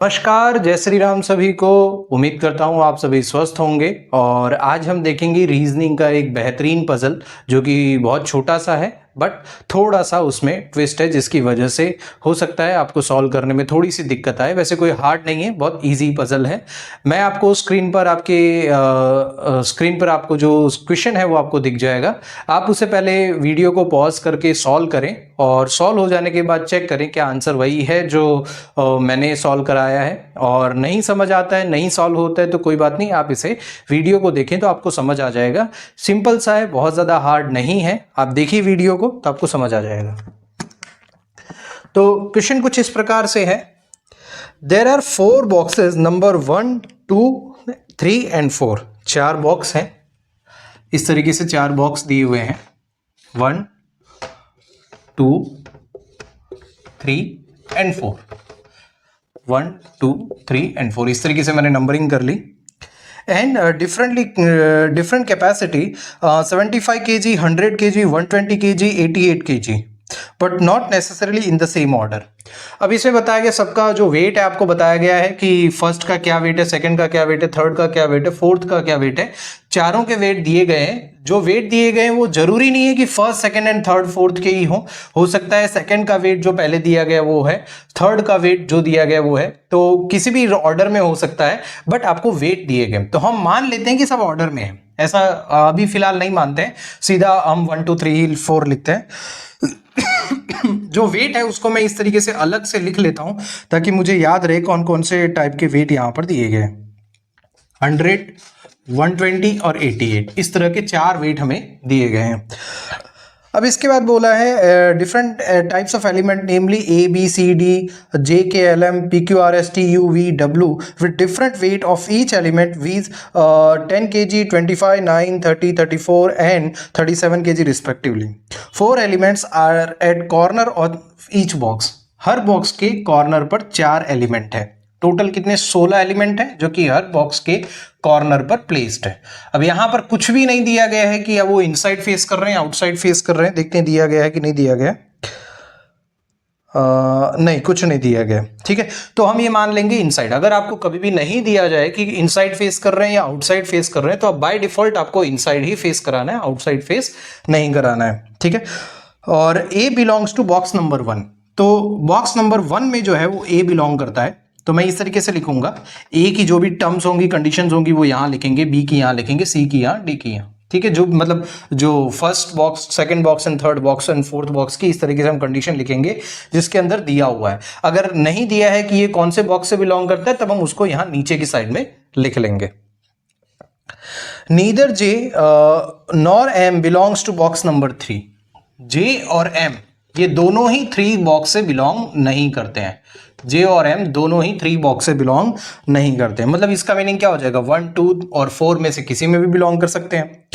नमस्कार, जय श्री राम सभी को। उम्मीद करता हूँ आप सभी स्वस्थ होंगे। और आज हम देखेंगे रीजनिंग का एक बेहतरीन पजल जो कि बहुत छोटा सा है बट थोड़ा सा उसमें ट्विस्ट है, जिसकी वजह से हो सकता है आपको सॉल्व करने में थोड़ी सी दिक्कत आए। वैसे कोई हार्ड नहीं है, बहुत इजी पजल है। मैं आपको स्क्रीन पर आपको जो क्वेश्चन है वो आपको दिख जाएगा। आप उससे पहले वीडियो को पॉज करके सॉल्व करें और सॉल्व हो जाने के बाद चेक करें क्या आंसर वही है जो मैंने सॉल्व कराया है। और नहीं समझ आता है, नहीं सॉल्व होता है तो कोई बात नहीं, आप इसे वीडियो को देखें तो आपको समझ आ जाएगा। सिंपल सा है, बहुत ज़्यादा हार्ड नहीं है। आप देखिए वीडियो को तो आपको समझ आ जाएगा। तो क्वेश्चन कुछ इस प्रकार से है। There are 4 boxes number 1, 2, 3 and 4। 4 box हैं, इस तरीके से 4 बॉक्स दिए हुए हैं। 1, 2, 3 एंड 4। 1, 2, 3 एंड 4 इस तरीके से मैंने नंबरिंग कर ली। And different capacity 75 kg, 100 kg, 120 kg, 88 kg, but not necessarily in the same order. अब इसमें बताया गया सबका जो वेट है, आपको बताया गया है कि फर्स्ट का क्या वेट है, सेकंड का क्या वेट है, थर्ड का क्या वेट है, फोर्थ का क्या वेट है। चारों के वेट दिए गए हैं। जो वेट दिए गए हैं वो जरूरी नहीं है कि first, second and third, fourth के ही हो सकता है सेकंड का वेट जो पहले दिया गया वो है, थर्ड का वेट जो दिया गया वो है, तो किसी भी ऑर्डर में हो सकता है। बट आपको वेट दिए गए तो हम मान लेते हैं कि सब ऑर्डर में है। ऐसा अभी फिलहाल नहीं मानते हैं, सीधा हम 1, 2, 3, 4 लिखते हैं। जो वेट है उसको मैं इस तरीके से अलग से लिख लेता हूं ताकि मुझे याद रहे कौन कौन से टाइप के वेट यहां पर दिए गए। 100, 120 और 88 इस तरह के 4 वेट हमें दिए गए हैं। अब इसके बाद बोला है different types of element namely A B C D J K L M P Q R S T U V W with different weight of each element viz 10 kg, 25, 9, 30, 34 and 37 kg respectively. 4 elements are at corner of each box. हर box के corner पर 4 element है। Total कितने? 16 element है जो कि हर box के corner पर प्लेस्ड है। अब यहां पर कुछ भी नहीं दिया गया है कि अब वो इनसाइड फेस कर रहे हैं, आउटसाइड फेस कर रहे हैं। देखते हैं दिया गया है कि नहीं दिया गया। नहीं, कुछ नहीं दिया गया। ठीक है, तो हम ये मान लेंगे इनसाइड। अगर आपको कभी भी नहीं दिया जाए कि इनसाइड फेस कर रहे हैं या आउटसाइड फेस कर रहे हैं तो अब बाय डिफॉल्ट आपको इनसाइड ही फेस कराना है, आउटसाइड फेस नहीं कराना है। ठीक है, और ए बिलोंग्स टू बॉक्स नंबर 1। तो बॉक्स नंबर 1 में जो है वो ए बिलोंग करता है। तो मैं इस तरीके से लिखूंगा, ए की जो भी टर्म्स होंगी, कंडीशंस होंगी वो यहां लिखेंगे, बी की यहां लिखेंगे, सी की यहां, डी की यहां। ठीक है, जो मतलब जो first box, second box and third box and fourth box की इस तरीके से हम कंडीशन लिखेंगे जिसके अंदर दिया हुआ है। अगर नहीं दिया है कि ये कौन से बॉक्स से बिलोंग करता है तब हम उसको यहां नीचे की साइड में लिख लेंगे। Neither J nor M belongs to box number 3। J और एम ये दोनों ही 3 बॉक्स से बिलोंग नहीं करते हैं। जे और एम दोनों ही 3 बॉक्स से बिलोंग नहीं करते हैं। मतलब इसका मीनिंग क्या हो जाएगा? 1, 2 और 4 में से किसी में भी बिलोंग कर सकते हैं।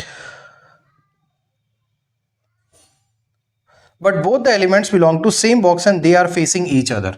But both the elements belong to same box and they are facing each other.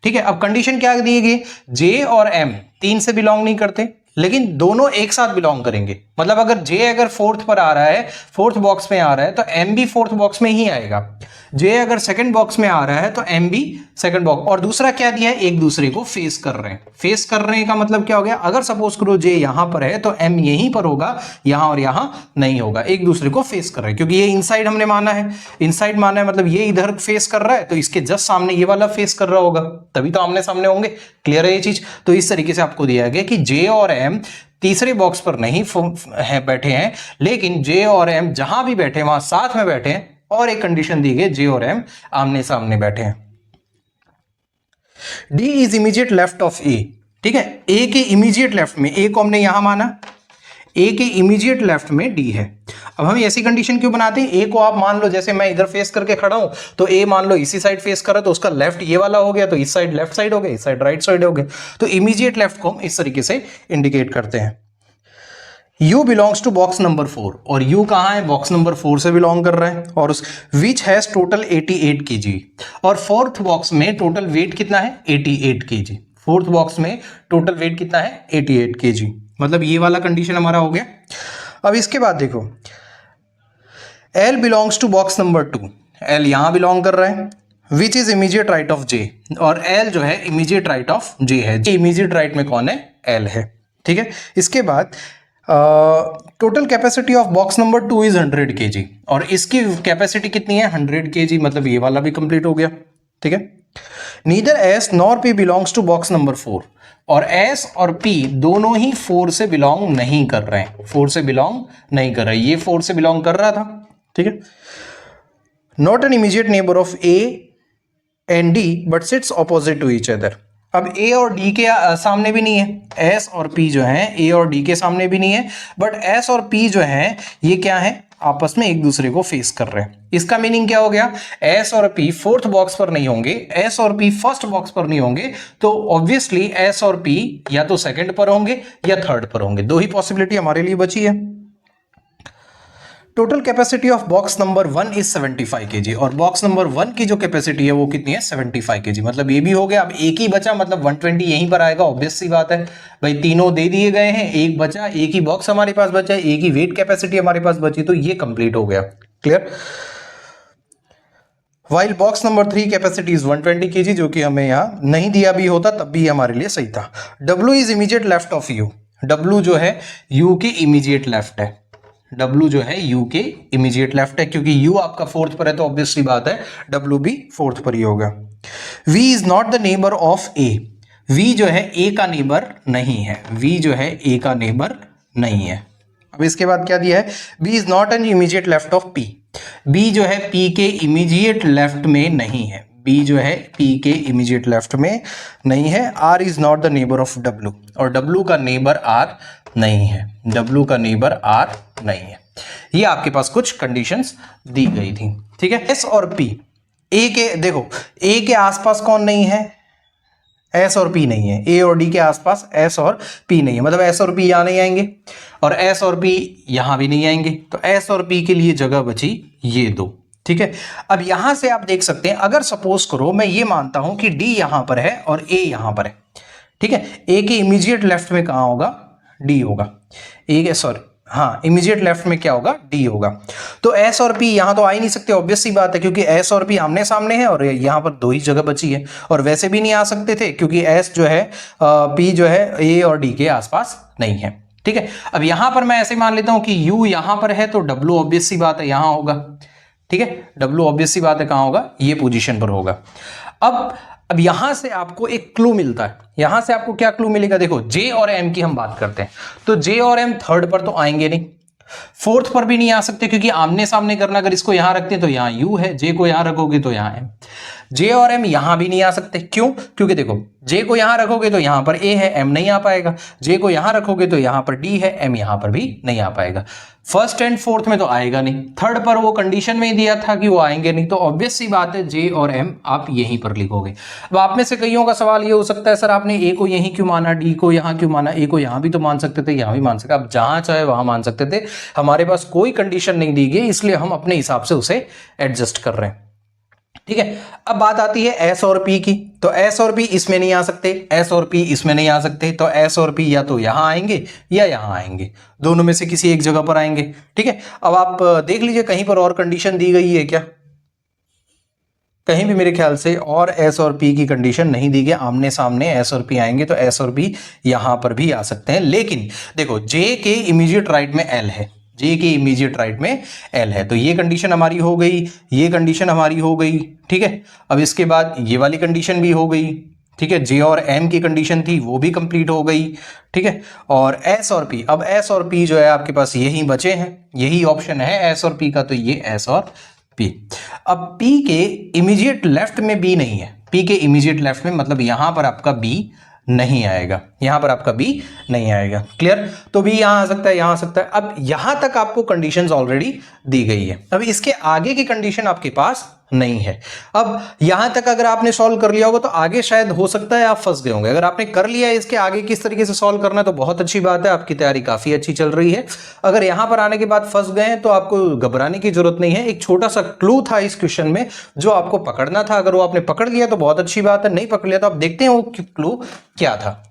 ठीक है, अब कंडीशन क्या दी गई? जे और एम 3 से बिलोंग नहीं करते लेकिन दोनों एक साथ बिलोंग करेंगे। मतलब अगर जे अगर फोर्थ पर आ रहा है, फोर्थ बॉक्स में आ रहा है तो एम भी फोर्थ बॉक्स में ही आएगा। जे अगर सेकंड बॉक्स में आ रहा है तो एम भी सेकंड बॉक्स। और दूसरा क्या दिया है? एक दूसरे को फेस कर रहे हैं। फेस कर रहे का मतलब क्या हो गया? अगर सपोज करो जे यहां पर है तो एम यहीं पर होगा, यहां और यहां नहीं होगा। एक दूसरे को फेस कर रहे हैं क्योंकि ये इनसाइड हमने माना है। इनसाइड माना है मतलब ये इधर फेस कर रहा है तो इसके जस्ट सामने ये वाला फेस कर रहा होगा, तभी तो आमने सामने होंगे। क्लियर है ये चीज? तो इस तरीके से आपको दिया गया कि जे और एम तीसरे बॉक्स पर नहीं है बैठे हैं, लेकिन जे और एम जहां भी बैठे वहां साथ में बैठे हैं। और एक कंडीशन दी गई, जे और एम आमने सामने बैठे हैं। D is immediate left of A. ठीक है, ए के इमीडिएट लेफ्ट में, ए को हमने यहां माना, ए के इमीडिएट लेफ्ट में डी है। अब हम ऐसी कंडीशन क्यों बनाते हैं? ए को आप मान लो जैसे मैं इधर फेस करके खड़ा हूं तो ए मान लो इसी साइड फेस कर रहा है तो उसका लेफ्ट ये वाला हो गया, तो इस साइड लेफ्ट साइड हो गया, इस साइड राइट साइड हो गया। तो इमीडिएट लेफ्ट को हम इस तरीके से इंडिकेट करते हैं। U belongs to box number 4। और U कहां है? बॉक्स नंबर 4 से बिलोंग कर रहा है। और उस विच हैज टोटल 88 kg। और फोर्थ बॉक्स में टोटल वेट कितना है? 88 kg। फोर्थ बॉक्स में टोटल वेट कितना है? 88 kg। मतलब ये वाला कंडीशन हमारा हो गया। अब इसके बाद देखो, L belongs to box number 2। L यहां बिलोंग कर रहा है, which is immediate right of J, और एल जो है इमीडिएट राइट ऑफ जे है। जे इमीडिएट राइट में कौन है? एल है। ठीक है, इसके बाद total capacity of box number 2 is 100 kg, और इसकी कैपेसिटी कितनी है? 100 kg, मतलब ये वाला भी कंप्लीट हो गया। ठीक है, neither S nor P belongs to box number 4, और एस और पी दोनों ही 4 से बिलोंग नहीं कर रहे हैं, 4 से बिलोंग नहीं कर रहे, ये 4 से बिलोंग कर रहा था। ठीक है, not an immediate neighbour of A and D but sits opposite to each other. अब ए और डी के सामने भी नहीं है, एस और पी जो है ए और डी के सामने भी नहीं है, बट एस और पी जो है ये क्या है? आपस में एक दूसरे को फेस कर रहे हैं। इसका मीनिंग क्या हो गया? एस और पी फोर्थ बॉक्स पर नहीं होंगे, एस और पी फर्स्ट बॉक्स पर नहीं होंगे, तो ऑब्वियसली एस और पी या तो सेकंड पर होंगे या थर्ड पर होंगे। दो ही पॉसिबिलिटी हमारे लिए बची है। Total capacity of box number 1 is 75 kg, और बॉक्स नंबर 1 की जो कैपेसिटी है वो कितनी है? 75 kg। मतलब ये भी हो गया। अब एक ही बचा, मतलब 120 यहीं पर आएगा, ऑब्वियस सी बात है भाई, तीनों दे दिए गए हैं, एक बचा, एक ही बॉक्स हमारे पास बचा है, एक ही वेट कैपेसिटी हमारे पास बची, तो ये कंप्लीट हो गया। Clear? While box number 3 capacity is 120 kg, जो कि हमें यहाँ नहीं दिया भी होता तब भी हमारे लिए सही था। W is immediate left of U, W जो है U के इमीडिएट लेफ्ट है, W जो है U के इमीडिएट लेफ्ट है, क्योंकि U आपका फोर्थ पर है तो ऑब्वियसली बात है W भी फोर्थ पर ही होगा। V is not the neighbour of A, V जो है A का नेबर नहीं है, V जो है A का नेबर नहीं है। अब इसके बाद क्या दिया है? B is not an immediate left of P, B जो है P के इमीडिएट लेफ्ट में नहीं है, B जो है P के इमीडिएट लेफ्ट में नहीं है। R is not the neighbour of W, और W का नेबर R नहीं है, W का नेबर R नहीं है। ये आपके पास कुछ कंडीशंस दी गई थी। ठीक है, S और P, A के देखो, A के आसपास कौन नहीं है? S और P नहीं है, A और D के आसपास S और P नहीं है, मतलब S और P यहां नहीं आएंगे और S और P यहां भी नहीं आएंगे, तो S और P के लिए जगह बची ये दो। ठीक है, अब यहां से आप देख सकते हैं, अगर सपोज करो मैं ये मानता हूं कि D यहां पर है और A यहां पर है। ठीक है, A के इमीडिएट लेफ्ट में कहां होगा? D होगा। A के सॉरी हाँ, इमीडिएट लेफ्ट में क्या होगा? D होगा। तो S और P यहां तो आ ही नहीं सकते, ऑब्वियस सी बात है, क्योंकि S और P आमने सामने है और यहां पर दो ही जगह बची है, और वैसे भी नहीं आ सकते थे क्योंकि S जो है P जो है A और D के आसपास नहीं है। ठीक है, अब यहां पर मैं ऐसे मान लेता हूं कि U यहां पर है तो W ऑब्वियस सी बात है यहां होगा। ठीक है, W ऑब्वियस सी बात है कहां होगा? ये पोजीशन पर होगा। अब यहां से आपको एक क्लू मिलता है। यहां से आपको क्या क्लू मिलेगा? देखो, J और M की हम बात करते हैं, तो J और M थर्ड पर तो आएंगे नहीं, फोर्थ पर भी नहीं आ सकते, क्योंकि आमने सामने करना, अगर इसको यहां रखते हैं तो यहां U है, J को यहां रखोगे तो यहां M। J और M यहां भी नहीं आ सकते, क्यों? क्योंकि देखो, J को यहां रखोगे तो यहां पर A है, M नहीं आ पाएगा, J को यहां रखोगे तो यहां पर D है, M यहां पर भी नहीं आ पाएगा। फर्स्ट एंड फोर्थ में तो आएगा नहीं, थर्ड पर वो कंडीशन में ही दिया था कि वो आएंगे नहीं, तो ऑब्वियस सी बात है J और M आप यहीं पर लिखोगे। अब आप में से कईयों का सवाल ये हो सकता है, सर आपने A को यहीं क्यों माना, D को यहां क्यों माना? A को यहां भी तो मान सकते थे, यहां भी मान सकते, आप जहां चाहे वहां मान सकते थे। हमारे पास कोई कंडीशन नहीं दी गई, इसलिए हम अपने हिसाब से उसे एडजस्ट कर रहे हैं। ठीक है, अब बात आती है S और P की, तो S और P इसमें नहीं आ सकते, S और P इसमें नहीं आ सकते, तो S और P या तो यहां आएंगे या यहां आएंगे, दोनों में से किसी एक जगह पर आएंगे। ठीक है, अब आप देख लीजिए कहीं पर और कंडीशन दी गई है क्या? कहीं भी मेरे ख्याल से और S और P की कंडीशन नहीं दी गई। आमने सामने S और P आएंगे तो S और P यहां पर भी आ सकते हैं, लेकिन देखो J के इमीडिएट राइट में L है, J के इमीडिएट राइट में L है, तो ये कंडीशन हमारी हो गई, ये कंडीशन हमारी हो गई। ठीक है, अब इसके बाद ये वाली कंडीशन भी हो गई। ठीक है, J और M की कंडीशन थी वो भी कंप्लीट हो गई। ठीक है, और S और P, अब S और P जो है आपके पास यही बचे हैं, यही ऑप्शन है S और P का, तो ये S और P। अब P के इमीडिएट लेफ्ट में B नहीं है, P के इमीडिएट लेफ्ट में, मतलब यहां पर आपका B नहीं आएगा, यहां पर आपका B नहीं आएगा। क्लियर? तो B यहां आ सकता है, यहां आ सकता है। अब यहां तक आपको कंडीशंस ऑलरेडी दी गई है, अब इसके आगे की कंडीशन आपके पास नहीं है। अब यहां तक अगर आपने सॉल्व कर लिया होगा तो आगे शायद हो सकता है आप फंस गए होंगे। अगर आपने कर लिया है इसके आगे किस तरीके से सॉल्व करना है तो बहुत अच्छी बात है, आपकी तैयारी काफी अच्छी चल रही है। अगर यहां पर आने के बाद फंस गए हैं तो आपको घबराने की जरूरत नहीं है, एक छोटा सा क्लू था इस क्वेश्चन में जो आपको पकड़ना था। अगर वो आपने पकड़ लिया तो बहुत अच्छी बात है, नहीं पकड़ लिया तो आप देखते हैं वो क्लू क्या था।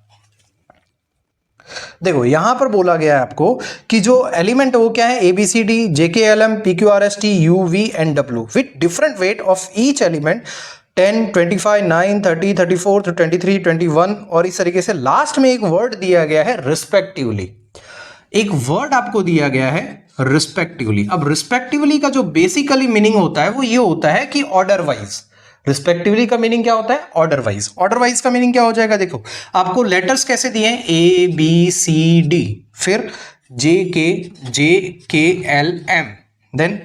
देखो यहां पर बोला गया है आपको कि जो एलिमेंट वो क्या है, ABCD JKLM PQRST UV and W with different weight of each element 10, 25, 9, 30, 34, 23, 21 और इस तरीके से लास्ट में एक वर्ड दिया गया है रिस्पेक्टिवली। एक वर्ड आपको दिया गया है रिस्पेक्टिवली। अब रिस्पेक्टिवली का जो बेसिकली मीनिंग होता है वो ये होता है कि ऑर्डर वाइज। रिस्पेक्टिवली का मीनिंग क्या होता है? Order wise. ऑर्डर वाइज का मीनिंग क्या हो जाएगा? देखो आपको लेटर्स कैसे दिए हैं, ए बी सी डी, फिर J L M, then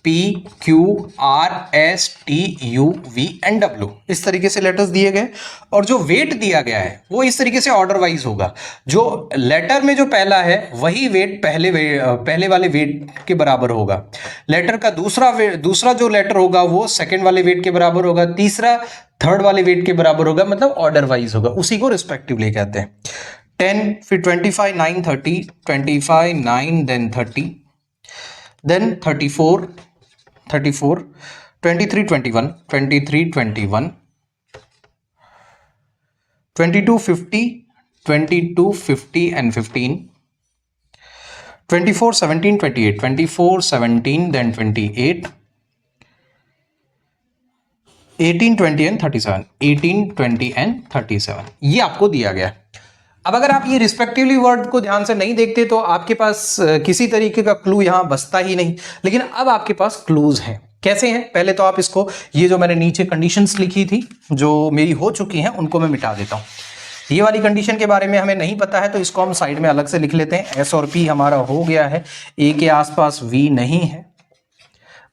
P Q R S T U V and W, इस तरीके से लेटर्स दिए गए। और जो वेट दिया गया है वो इस तरीके से ऑर्डर वाइज होगा। जो लेटर में जो पहला है वही वेट पहले वाले वेट के बराबर होगा। लेटर का दूसरा जो लेटर होगा वो सेकंड वाले वेट के बराबर होगा, तीसरा थर्ड वाले वेट के बराबर होगा, मतलब ऑर्डर वाइज होगा। उसी को रिस्पेक्टिवली कहते हैं। 10, फिर 25, 9, 30, 25, 9, then 30, then 34, 23, 21, 23, 21, 22, 50, 22, 50 and 15, 24, 17, 28, 24, 17, then 28, 18, 20 and 37, 18, 20 and 37, ये आपको दिया गया है। अब अगर आप ये रिस्पेक्टिवली वर्ड को ध्यान से नहीं देखते तो आपके पास किसी तरीके का क्लू यहां बसता ही नहीं। लेकिन अब आपके पास क्लूज हैं। कैसे हैं? पहले तो आप इसको, ये जो मैंने नीचे कंडीशंस लिखी थी जो मेरी हो चुकी हैं उनको मैं मिटा देता हूं। ये वाली कंडीशन के बारे में हमें नहीं पता है तो इसको हम साइड में अलग से लिख लेते हैं। एस और पी हमारा हो गया है, ए के आसपास वी नहीं है,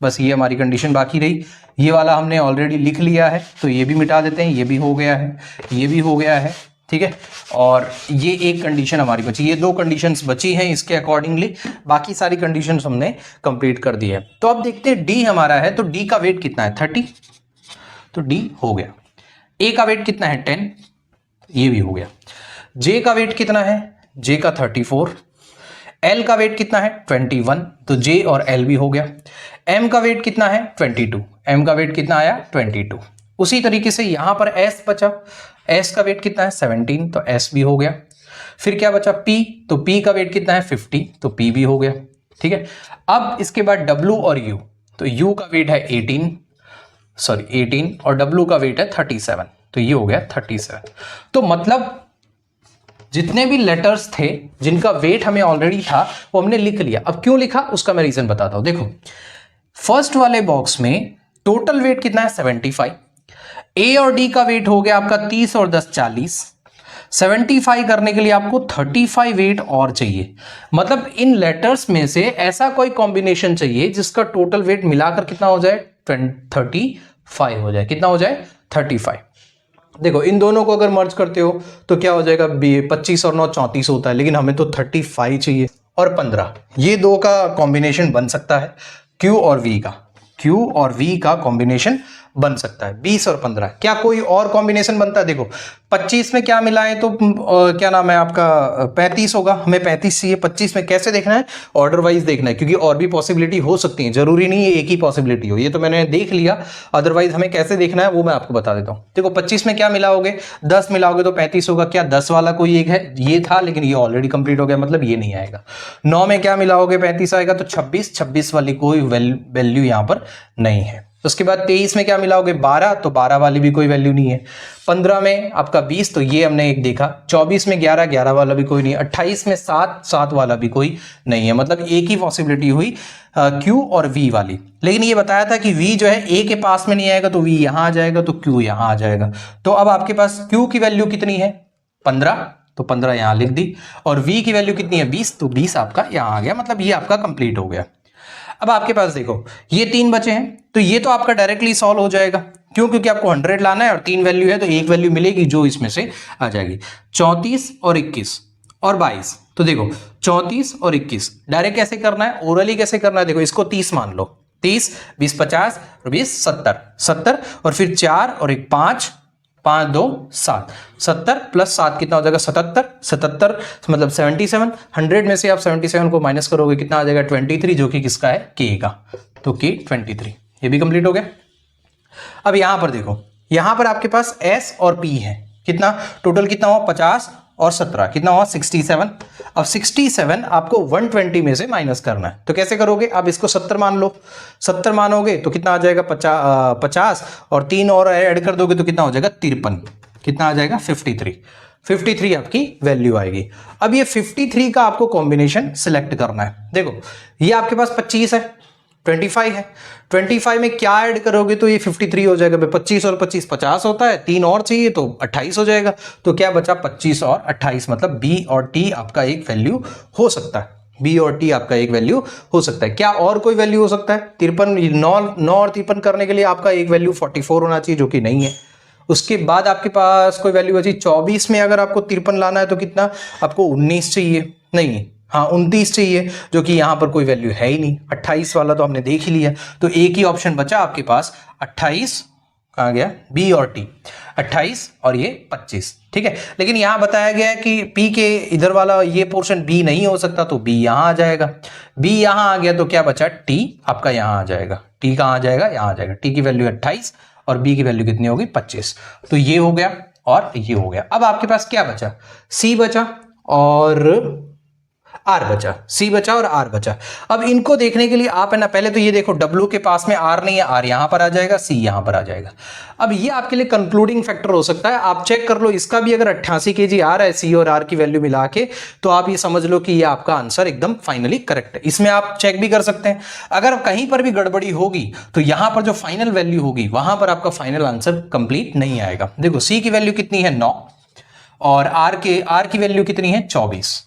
बस ये हमारी कंडीशन बाकी रही। ये वाला हमने ऑलरेडी लिख लिया है तो ये भी मिटा देते हैं, ये भी हो गया है, ये भी हो गया है, ठीक है। और ये एक कंडीशन हमारी बची, ये दो कंडीशंस बची हैं इसके अकॉर्डिंगली, बाकी सारी कंडीशंस हमने कंप्लीट कर दी है। तो अब देखते हैं डी हमारा है, तो डी का वेट कितना है? 30, तो डी हो गया। ए का वेट कितना है? 10, ये भी हो गया। जे का वेट कितना है? जे का 34। एल का वेट कितना है? 21, तो जे और एल भी हो गया। एम का वेट कितना है? 22, एम का वेट कितना आया? 22। उसी तरीके से यहां पर एस बचा, एस का वेट कितना है? 17, तो एस भी हो गया। फिर क्या बचा? पी, तो पी का वेट कितना है? 50, तो पी भी हो गया, ठीक है। अब इसके बाद डब्ल्यू और यू, तो यू का वेट है 18 और डब्ल्यू का वेट है 37, तो ये हो गया 37। तो मतलब जितने भी लेटर्स थे जिनका वेट हमें ऑलरेडी था वो हमने लिख लिया। अब क्यों लिखा उसका मैं रीजन बताता हूं। देखो फर्स्ट वाले बॉक्स में टोटल वेट कितना है? 75। ए और डी का वेट हो गया आपका 30 और 10 40। 75 करने के लिए आपको 35 वेट और चाहिए। मतलब इन लेटर्स में से ऐसा कोई कॉम्बिनेशन चाहिए जिसका टोटल वेट मिलाकर कितना हो जाए? 35 हो जाए। कितना हो जाए? 35। देखो इन दोनों को अगर मर्ज करते हो तो क्या हो जाएगा? 25 और 9 34 होता है, लेकिन हमें तो 35 चाहिए और 15। ये दो का कॉम्बिनेशन बन सकता है, Q और V का कॉम्बिनेशन बन सकता है। 20 और 15, क्या कोई और कॉम्बिनेशन बनता है? देखो 25 में क्या मिलाएं तो क्या नाम है आपका 35 होगा, हमें 35 चाहिए। 25 में कैसे देखना है? ऑर्डर वाइज देखना है, क्योंकि और भी पॉसिबिलिटी हो सकती है, जरूरी नहीं है एक ही पॉसिबिलिटी हो। ये तो मैंने देख लिया, अदरवाइज हमें कैसे देखना है वो मैं आपको बता देता हूं। देखो 25 में क्या मिलाओगे? 10 मिलाओगे तो 35 होगा। क्या 10 वाला कोई एक है? ये था लेकिन ये ऑलरेडी कंप्लीट हो गया, मतलब ये नहीं आएगा। 9 में क्या मिलाओगे? 35 आएगा, तो 26 वाली कोई वैल्यू यहां पर नहीं है। उसके बाद 23 में क्या मिलाओगे? 12, तो 12 वाली भी कोई वैल्यू नहीं है। 15 में आपका 20, तो ये हमने एक देखा। 24 में 11 वाला भी कोई नहीं है। 28 में 7 वाला भी कोई नहीं है। मतलब एक ही पॉसिबिलिटी हुई Q और V वाली। लेकिन ये बताया था कि V जो है A के पास में नहीं आएगा तो V यहां आ जाएगा, तो Q यहां आ जाएगा। तो अब आपके पास Q की वैल्यू कितनी है? 15, तो 15 यहां लिख दी। और V की वैल्यू कितनी है? 20, तो 20 आपका यहां आ गया। मतलब ये आपका कंप्लीट हो गया। अब आपके पास देखो ये 3 बचे हैं, तो ये तो आपका डायरेक्टली सॉल्व हो जाएगा। क्यों? क्योंकि आपको 100 लाना है और 3 वैल्यू है, तो एक वैल्यू मिलेगी जो इसमें से आ जाएगी। 34 और 21 और 22, तो देखो 34 और 21 डायरेक्ट कैसे करना है, ओरली कैसे करना है? देखो इसको 30 मान लो, 30 20 50 और 20 70 और फिर 4 और 1 5 5 2 7 70 प्लस 7 कितना हो जाएगा? 77 मतलब 77। 100 में से आप 77 को माइनस करोगे, कितना आ जाएगा? 23, जो कि किसका है? K का, तो K 23। ये भी कंप्लीट हो गया। अब यहां पर देखो, यहां पर आपके पास S और P है। कितना टोटल कितना हुआ? 50 और 17 कितना हुआ 67। अब 67 आपको 120 में से माइनस करना है, तो कैसे करोगे? आप इसको 70 मान लो, 70 मानोगे तो कितना आ जाएगा 50 और 3 और ऐड कर दोगे तो कितना हो जाएगा 53, कितना आ जाएगा 53 आपकी वैल्यू आएगी। अब ये 53 का आपको कॉम्बिनेशन सिलेक्ट करना है। देखो ये आपके पास 25 है, 25 है, 25 में क्या ऐड करोगे तो ये 53 हो जाएगा। 25 और 25 50 होता है, 3 और चाहिए तो 28 हो जाएगा। तो क्या बचा 25 और 28, मतलब बी और टी आपका एक वैल्यू हो सकता है। बी और टी आपका एक वैल्यू हो सकता है। क्या और कोई वैल्यू हो सकता है? 53 9 और 53 करने के लिए आपका एक वैल्यू 44 होना चाहिए, जो कि नहीं है। उसके बाद आपके पास कोई वैल्यू बची 24 में, अगर आपको 53 लाना है तो कितना आपको 19 चाहिए, नहीं हाँ 29 चाहिए, जो कि यहां पर कोई वैल्यू है ही नहीं। 28 वाला तो हमने देख ही लिया, तो एक ही ऑप्शन बचा आपके पास 28, कहां गया बी और टी, 28 और ये 25, ठीक है। लेकिन यहां बताया गया है कि पी के इधर वाला ये पोर्शन बी नहीं हो सकता, तो बी यहां आ जाएगा। बी यहां आ गया तो क्या बचा टी आपका यहां आ जाएगा। टी कहां आ जाएगा? यहां आ जाएगा। टी की वैल्यू 28 और बी की वैल्यू कितनी होगी 25, तो ये हो गया और ये हो गया। अब आपके पास क्या बचा? सी बचा और आर बचा, सी बचा और आर बचा। अब इनको देखने के लिए आप है ना, पहले तो ये देखो डब्ल्यू के पास में आर नहीं है, आर यहां पर आ जाएगा, सी यहां पर आ जाएगा। अब ये आपके लिए कंक्लूडिंग फैक्टर हो सकता है। आप चेक कर लो, इसका भी अगर 88 kg आ रहा है सी और आर की वैल्यू मिला के, तो आप ये समझ लो कि ये आपका आंसर एकदम फाइनली करेक्ट है। इसमें आप चेक भी कर सकते हैं। अगर कहीं पर भी गड़बड़ी होगी तो यहां पर जो फाइनल वैल्यू होगी वहां पर आपका फाइनल आंसर कंप्लीट नहीं आएगा। देखो सी की वैल्यू कितनी है 9 और आर की वैल्यू कितनी है 24,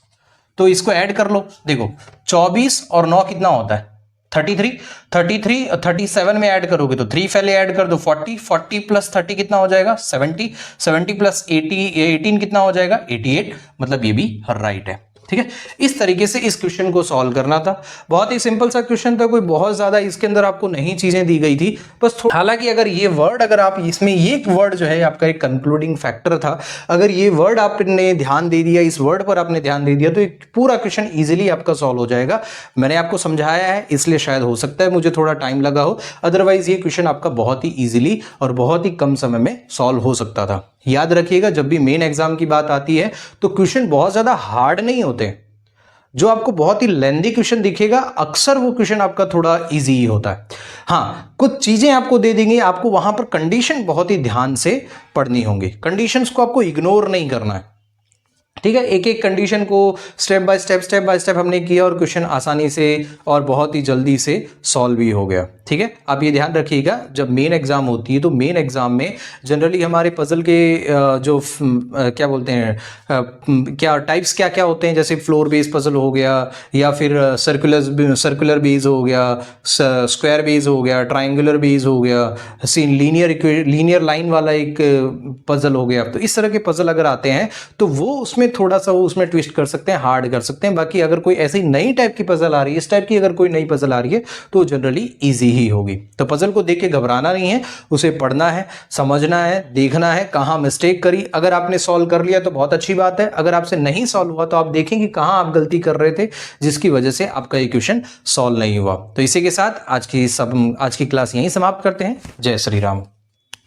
तो इसको ऐड कर लो। देखो 24 और 9 कितना होता है 33 37 में ऐड करोगे तो 3 पहले ऐड कर दो 40 प्लस 30 कितना हो जाएगा 70 प्लस 18 कितना हो जाएगा 88, मतलब ये भी राइट है। ठीक है, इस तरीके से इस क्वेश्चन को सॉल्व करना था। बहुत ही सिंपल सा क्वेश्चन था, कोई बहुत ज्यादा इसके अंदर आपको नई चीजें दी गई थी बस। हालांकि अगर ये वर्ड, अगर आप इसमें ये वर्ड जो है आपका एक कंक्लूडिंग फैक्टर था, अगर ये वर्ड आपने ध्यान दे दिया, इस वर्ड पर आपने ध्यान दे दिया, तो एक पूरा क्वेश्चन इजीली आपका सॉल्व हो जाएगा। मैंने आपको समझाया है इसलिए शायद हो सकता है मुझे थोड़ा टाइम लगा हो, अदरवाइज ये क्वेश्चन आपका बहुत ही ईजिली और बहुत ही कम समय में सॉल्व हो सकता था। याद रखिएगा, जब भी मेन एग्जाम की बात आती है तो क्वेश्चन बहुत ज्यादा हार्ड नहीं होते। जो आपको बहुत ही लेंथी क्वेश्चन दिखेगा, अक्सर वो क्वेश्चन आपका थोड़ा इजी ही होता है। हाँ, कुछ चीजें आपको दे देंगे, आपको वहां पर कंडीशन बहुत ही ध्यान से पढ़नी होंगी। कंडीशंस को आपको इग्नोर नहीं करना है, ठीक है। एक एक कंडीशन को स्टेप बाय स्टेप हमने किया और क्वेश्चन आसानी से और बहुत ही जल्दी से सॉल्व भी हो गया। ठीक है, आप ये ध्यान रखिएगा, जब मेन एग्जाम होती है तो मेन एग्जाम में जनरली हमारे पजल के जो क्या बोलते हैं, क्या टाइप्स क्या क्या होते हैं, जैसे फ्लोर बेस पजल हो गया, या फिर सर्कुलर बेस हो गया, स्क्वायर बेस हो गया, ट्राइंगुलर बेस हो गया, लीनियर लाइन वाला एक पजल हो गया। तो इस तरह के पजल अगर आते हैं तो वो उसमें थोड़ा सा वो उसमें ट्विस्ट कर सकते हैं, हार्ड कर सकते हैं। बाकी अगर कोई ऐसी नई टाइप की पजल आ रही है, इस टाइप की अगर कोई नई पजल आ रही है तो जनरली इजी ही होगी। तो पजल को देख के घबराना नहीं है, उसे पढ़ना है, समझना है, देखना है कहाँ मिस्टेक करी। अगर आपने सॉल्व कर लिया तो बहुत अच्छी बात है, अगर आपसे नहीं सॉल्व हुआ तो आप देखेंगे कहाँ आप गलती कर रहे थे जिसकी वजह से आपका ये क्वेश्चन सॉल्व नहीं हुआ। तो इसी के साथ आज की क्लास यहीं समाप्त करते हैं। जय श्री राम।